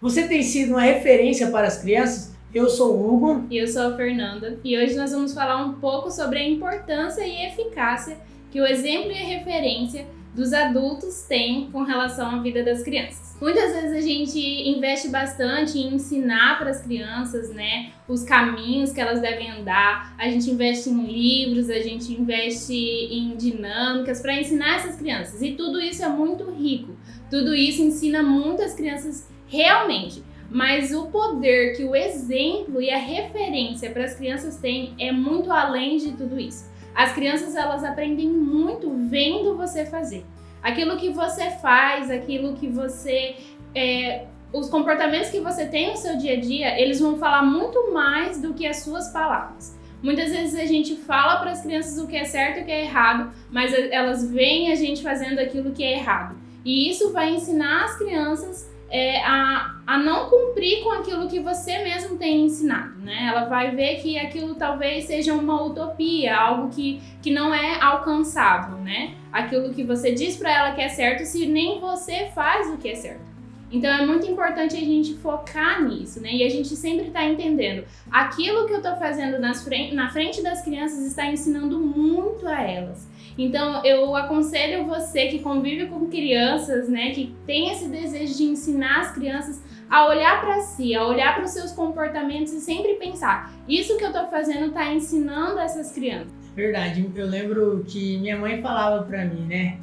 Você tem sido uma referência para as crianças? Eu sou o Hugo. E eu sou a Fernanda. E hoje nós vamos falar um pouco sobre a importância e eficácia que o exemplo e a referência dos adultos têm com relação à vida das crianças. Muitas vezes a gente investe bastante em ensinar para as crianças, né, os caminhos que elas devem andar. A gente investe em livros, a gente investe em dinâmicas para ensinar essas crianças. E tudo isso é muito rico. Tudo isso ensina muitas crianças realmente. Mas o poder que o exemplo e a referência para as crianças têm é muito além de tudo isso. As crianças, elas aprendem muito vendo você fazer. Aquilo que você faz, aquilo que você... os comportamentos que você tem no seu dia a dia, eles vão falar muito mais do que as suas palavras. Muitas vezes a gente fala para as crianças o que é certo e o que é errado, mas elas veem a gente fazendo aquilo que é errado. E isso vai ensinar as crianças a não cumprir com aquilo que você mesmo tem ensinado, né? Ela vai ver que aquilo talvez seja uma utopia, algo que não é alcançável, né? Aquilo que você diz para ela que é certo, se nem você faz o que é certo. Então é muito importante a gente focar nisso, né? E a gente sempre está entendendo, aquilo que eu estou fazendo na frente das crianças está ensinando muito a elas. Então eu aconselho você que convive com crianças, né, que tem esse desejo de ensinar as crianças a olhar para si, a olhar para os seus comportamentos e sempre pensar, isso que eu estou fazendo está ensinando essas crianças. Verdade, eu lembro que minha mãe falava para mim, né?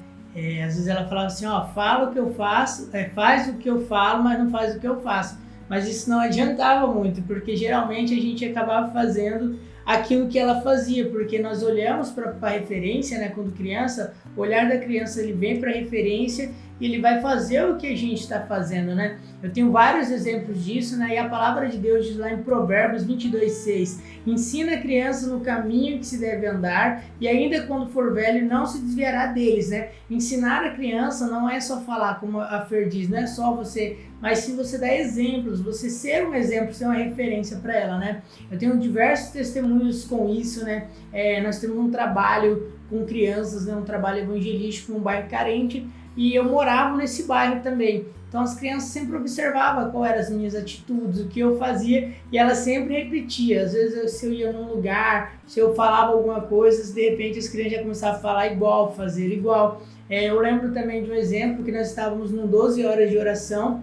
Às vezes ela falava assim, fala o que eu faço, faz o que eu falo, mas não faz o que eu faço. Mas isso não adiantava muito, porque geralmente a gente acabava fazendo aquilo que ela fazia, porque nós olhamos para a referência, né, quando criança, o olhar da criança ele vem para a referência e ele vai fazer o que a gente está fazendo, né? Eu tenho vários exemplos disso, né? E a palavra de Deus diz lá em Provérbios 22:6, ensina a criança no caminho que se deve andar e ainda quando for velho não se desviará deles, né? Ensinar a criança não é só falar, como a Fer diz, não é só você, mas sim você dar exemplos, você ser um exemplo, ser uma referência para ela, né? Eu tenho diversos testemunhos com isso, né? Nós temos um trabalho com crianças, né? Um trabalho evangelístico num bairro carente e eu morava nesse bairro também. Então as crianças sempre observavam quais eram as minhas atitudes, o que eu fazia e ela sempre repetia. Às vezes se eu ia num lugar, se eu falava alguma coisa, de repente as crianças já começavam a falar igual, fazer igual. Eu lembro também de um exemplo que nós estávamos num 12 horas de oração,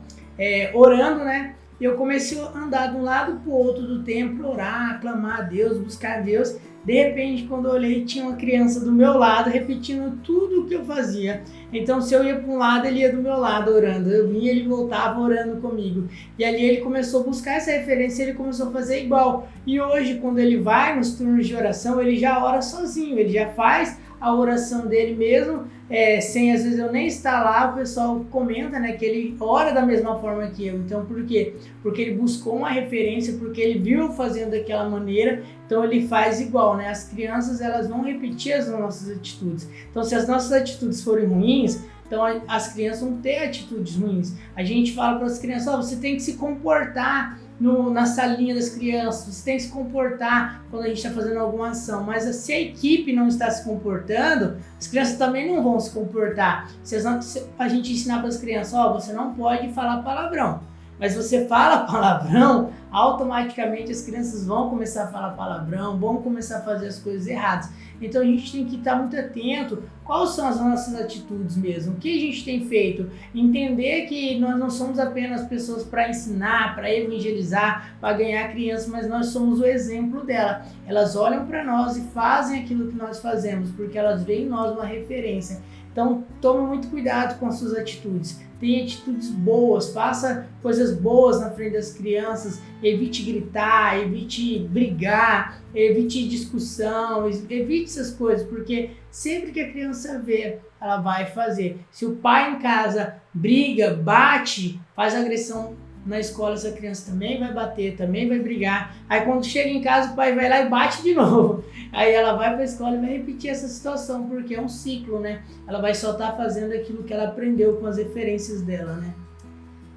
orando, né? E eu comecei a andar de um lado para o outro do templo, orar, clamar a Deus, buscar a Deus. De repente, quando eu olhei, tinha uma criança do meu lado repetindo tudo o que eu fazia. Então, se eu ia para um lado, ele ia do meu lado orando. Eu vinha, ele voltava orando comigo. E ali ele começou a buscar essa referência, ele começou a fazer igual. E hoje, quando ele vai nos turnos de oração, ele já ora sozinho, ele já faz a oração dele mesmo, sem às vezes eu nem estar lá, o pessoal comenta, né, que ele ora da mesma forma que eu. Então por quê? Porque ele buscou uma referência, porque ele viu eu fazendo daquela maneira, então ele faz igual, né? As crianças, elas vão repetir as nossas atitudes. Então se as nossas atitudes forem ruins, então as crianças vão ter atitudes ruins. A gente fala para as crianças, você tem que se comportar na salinha das crianças, você tem que se comportar quando a gente está fazendo alguma ação, mas se a equipe não está se comportando, as crianças também não vão se comportar. Se a gente ensinar para as crianças, você não pode falar palavrão, mas você fala palavrão, automaticamente as crianças vão começar a falar palavrão, vão começar a fazer as coisas erradas. Então a gente tem que estar muito atento quais são as nossas atitudes mesmo, o que a gente tem feito, entender que nós não somos apenas pessoas para ensinar, para evangelizar, para ganhar crianças, mas nós somos o exemplo dela. Elas olham para nós e fazem aquilo que nós fazemos, porque elas veem em nós uma referência. Então tome muito cuidado com as suas atitudes, tenha atitudes boas, faça coisas boas na frente das crianças, evite gritar, evite brigar, evite discussão, evite essas coisas, porque sempre que a criança vê, ela vai fazer. Se o pai em casa briga, bate, faz agressão na escola, essa criança também vai bater, também vai brigar. Aí quando chega em casa, o pai vai lá e bate de novo. Aí ela vai para a escola e vai repetir essa situação, porque é um ciclo, né? Ela vai só estar fazendo aquilo que ela aprendeu com as referências dela, né?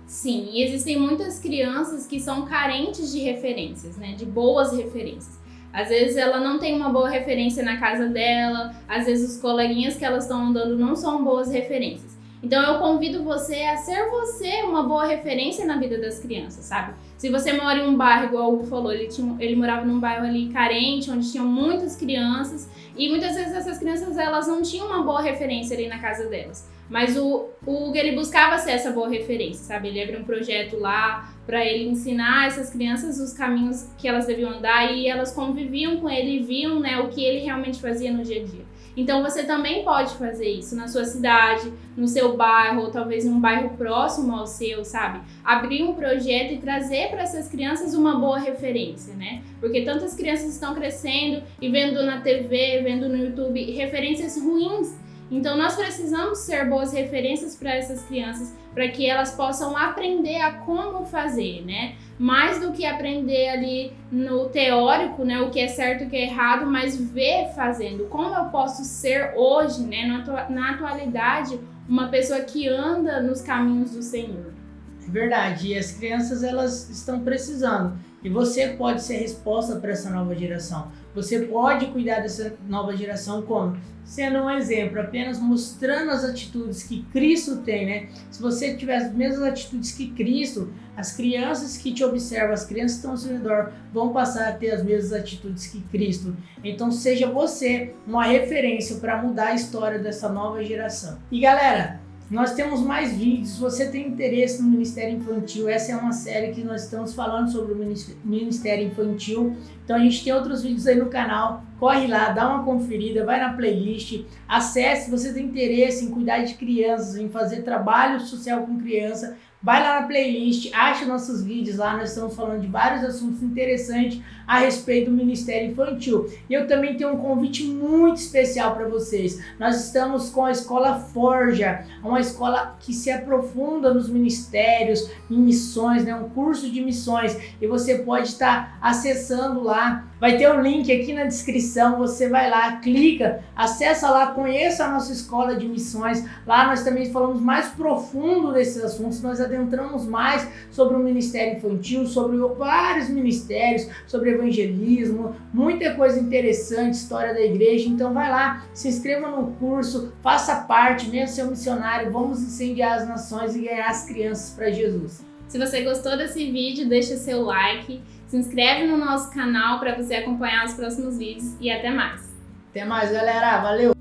Sim, e existem muitas crianças que são carentes de referências, né? De boas referências. Às vezes ela não tem uma boa referência na casa dela, às vezes os coleguinhas que elas estão andando não são boas referências. Então eu convido você a ser você uma boa referência na vida das crianças, sabe? Se você mora em um bairro, igual o Hugo falou, ele morava num bairro ali carente, onde tinham muitas crianças, e muitas vezes essas crianças elas não tinham uma boa referência ali na casa delas. Mas o Hugo, ele buscava ser essa boa referência, sabe? Ele abriu um projeto lá para ele ensinar essas crianças os caminhos que elas deviam andar, e elas conviviam com ele e viam, né, o que ele realmente fazia no dia a dia. Então você também pode fazer isso na sua cidade, no seu bairro, ou talvez em um bairro próximo ao seu, sabe? Abrir um projeto e trazer para essas crianças uma boa referência, né? Porque tantas crianças estão crescendo e vendo na TV, vendo no YouTube referências ruins. Então nós precisamos ser boas referências para essas crianças, para que elas possam aprender a como fazer, né? Mais do que aprender ali no teórico, né, o que é certo e o que é errado, mas ver fazendo. Como eu posso ser hoje, né, na atualidade, uma pessoa que anda nos caminhos do Senhor. É verdade, e as crianças elas estão precisando. E você pode ser resposta para essa nova geração. Você pode cuidar dessa nova geração como? Sendo um exemplo, apenas mostrando as atitudes que Cristo tem, né? Se você tiver as mesmas atitudes que Cristo, as crianças que te observam, as crianças que estão ao seu redor, vão passar a ter as mesmas atitudes que Cristo. Então seja você uma referência para mudar a história dessa nova geração. E galera, nós temos mais vídeos. Se você tem interesse no Ministério Infantil, essa é uma série que nós estamos falando sobre o Ministério Infantil. Então a gente tem outros vídeos aí no canal. Corre lá, dá uma conferida, vai na playlist, acesse. Se você tem interesse em cuidar de crianças, em fazer trabalho social com criança, vai lá na playlist, acha nossos vídeos lá. Nós estamos falando de vários assuntos interessantes a respeito do Ministério Infantil. E eu também tenho um convite muito especial para vocês. Nós estamos com a Escola Forja, uma escola que se aprofunda nos ministérios, em missões, né? Um curso de missões. E você pode estar acessando lá. Vai ter um link aqui na descrição, você vai lá, clica, acessa lá, conheça a nossa escola de missões. Lá nós também falamos mais profundo desses assuntos, nós adentramos mais sobre o Ministério Infantil, sobre vários ministérios, sobre evangelismo, muita coisa interessante, história da igreja. Então vai lá, se inscreva no curso, faça parte, venha ser um missionário, vamos incendiar as nações e ganhar as crianças para Jesus. Se você gostou desse vídeo, deixa seu like, se inscreve no nosso canal para você acompanhar os próximos vídeos e até mais. Até mais, galera. Valeu!